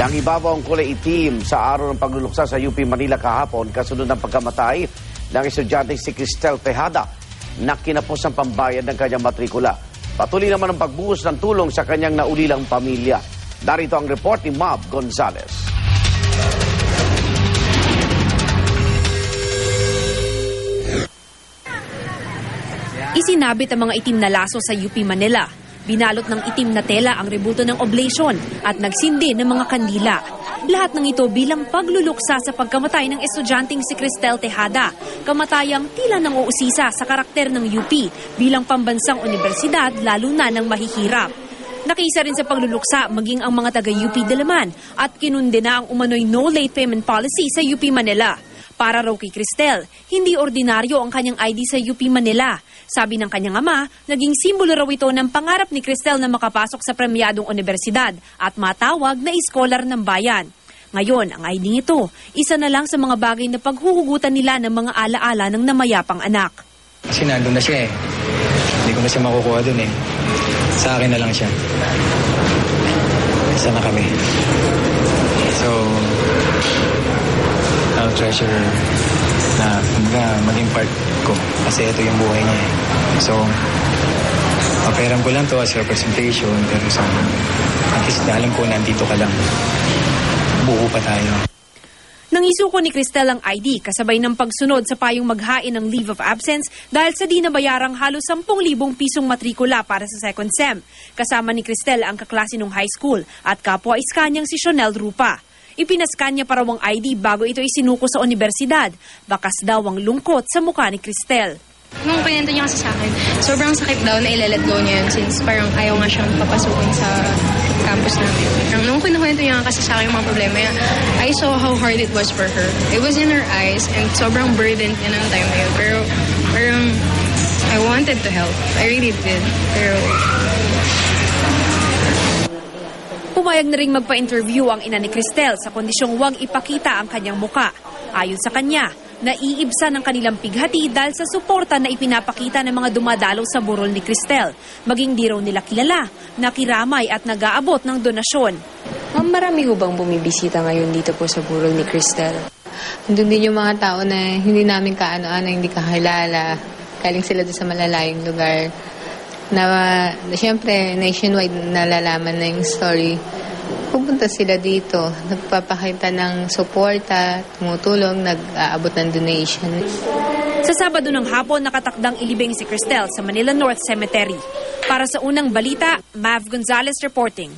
Nangibabaw ang kulay itim sa araw ng pagluluksa sa UP Manila kahapon kasunod ng pagkamatay ng estudyante si Cristel Tejada na kinapos ang pambayad ng kanyang matrikula. Patuloy naman ang pagbuhos ng tulong sa kanyang naulilang pamilya. Narito ang report ni Mab Gonzales. Isinabit ang mga itim na laso sa UP Manila. Binalot ng itim na tela ang rebulto ng oblation at nagsindi ng mga kandila. Lahat ng ito bilang pagluluksa sa pagkamatay ng estudyanteng si Cristel Tejada, kamatayang tila nang uusisa sa karakter ng UP bilang pambansang universidad lalo na ng mahihirap. Nakiisa rin sa pagluluksa maging ang mga taga-UP Diliman at kinundena ang umano'y no late payment policy sa UP Manila. Para raw kay Cristel, hindi ordinaryo ang kanyang ID sa UP Manila. Sabi ng kanyang ama, naging simbolo raw ito ng pangarap ni Cristel na makapasok sa premyadong universidad at matawag na iskolar ng bayan. Ngayon, ang ID nito, isa na lang sa mga bagay na paghuhugutan nila ng mga alaala ng namayapang anak. Kasi nandun na siya eh. Hindi ko na siya makukuha dun eh. Sa akin na lang siya. Isa na kami. So, I'll treasure na maging part ko kasi ito yung buhay niya eh. So, paperam ko lang to as representation pero sa at least na alam ko nandito ka lang. Buo pa tayo. Nangisuko ni Cristel ang ID kasabay ng pagsunod sa payong maghain ng leave of absence dahil sa di nabayarang halos 10,000 pisong matrikula para sa second sem. Kasama ni Cristel ang kaklase nung high school at kapwa iskanyang si Shonel Rupa. Ipinaskan niya para ang ID bago ito isinuko sa universidad. Bakas daw ang lungkot sa mukha ni Cristel. Nung pinento niya kasi sa akin, sobrang sakit daw na i-let go niya yun since parang ayaw nga siyang papasukin sa campus namin. Nung kinukwento niya kasi sa akin yung mga problema niya, I saw how hard it was for her. It was in her eyes and sobrang burdened niya ng time na yun. Pero parang I wanted to help. I really did. Pero pumayag na ring magpa-interview ang ina ni Cristel sa kondisyong huwag ipakita ang kanyang muka. Ayon sa kanya, naiibsa ng kanilang pighati dahil sa suporta na ipinapakita ng mga dumadalaw sa burol ni Cristel. Maging di raw nila kilala, nakiramay at nag-aabot ng donasyon. Ma'am, marami ho bang bumibisita ngayon dito po sa burol ni Cristel? Nandun din yung mga tao na hindi namin kaano-ano, hindi kakilala. Galing sila doon sa malalayong lugar. Na siyempre nationwide nalalaman na yung story. Pupunta sila dito, nagpapakita ng suporta, tumutulong, nag-aabot ng donation. Sa Sabado ng hapon, nakatakdang ilibing si Cristel sa Manila North Cemetery. Para sa unang balita, Mav Gonzales reporting.